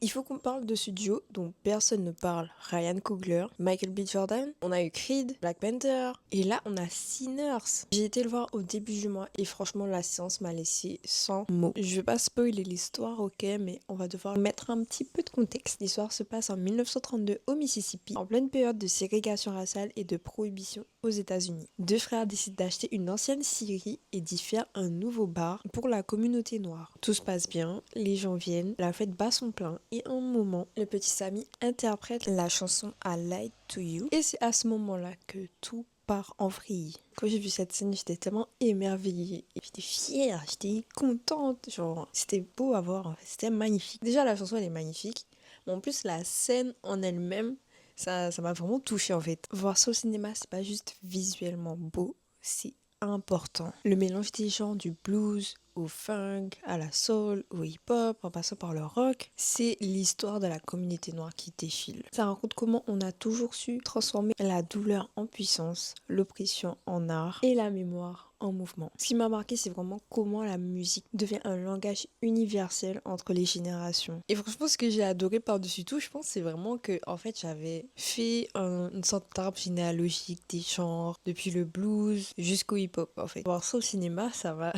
Il faut qu'on parle de ce duo dont personne ne parle. Ryan Coogler, Michael B. Jordan. On a eu Creed, Black Panther. Et là, on a Sinners. J'ai été le voir au début du mois et franchement, la séance m'a laissé sans mots. Je vais pas spoiler l'histoire, ok, mais on va devoir mettre un petit peu de contexte. L'histoire se passe en 1932 au Mississippi, en pleine période de ségrégation raciale et de prohibition aux États-Unis. Deux frères décident d'acheter une ancienne scierie et d'y faire un nouveau bar pour la communauté noire. Tout se passe bien, les gens viennent, la fête bat son plein et un moment, le petit Sammy interprète la chanson I Lied to You et c'est à ce moment-là que tout part en vrille. Quand j'ai vu cette scène, j'étais tellement émerveillée. Et j'étais fière, j'étais contente. Genre, c'était beau à voir, en fait. C'était magnifique. Déjà, la chanson, elle est magnifique. Mais en plus, la scène en elle-même, ça m'a vraiment touchée, en fait. Voir ça au cinéma, c'est pas juste visuellement beau, c'est important. Le mélange des genres du blues au funk, à la soul, au hip-hop, en passant par le rock, c'est l'histoire de la communauté noire qui défile. Ça raconte comment on a toujours su transformer la douleur en puissance, l'oppression en art et la mémoire en mouvement. Ce qui m'a marqué, c'est vraiment comment la musique devient un langage universel entre les générations. Et franchement, ce que j'ai adoré par-dessus tout, je pense, c'est vraiment que, en fait, j'avais fait une sorte d'arbre généalogique des genres, depuis le blues jusqu'au hip-hop, en fait. Voir ça au cinéma, ça va.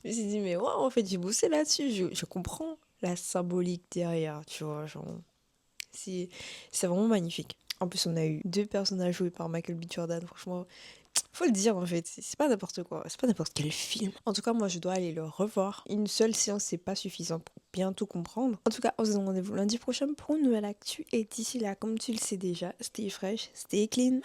Je me suis dit, mais ouais, en fait, j'ai bossé là-dessus. Je comprends la symbolique derrière, tu vois. Genre, c'est vraiment magnifique. En plus, on a eu deux personnages joués par Michael B. Jordan. Franchement, faut le dire, en fait. C'est pas n'importe quoi. C'est pas n'importe quel film. En tout cas, moi, je dois aller le revoir. Une seule séance, c'est pas suffisant pour bien tout comprendre. En tout cas, on se donne rendez-vous lundi prochain pour une nouvelle actu. Et d'ici là, comme tu le sais déjà, stay fresh, stay clean.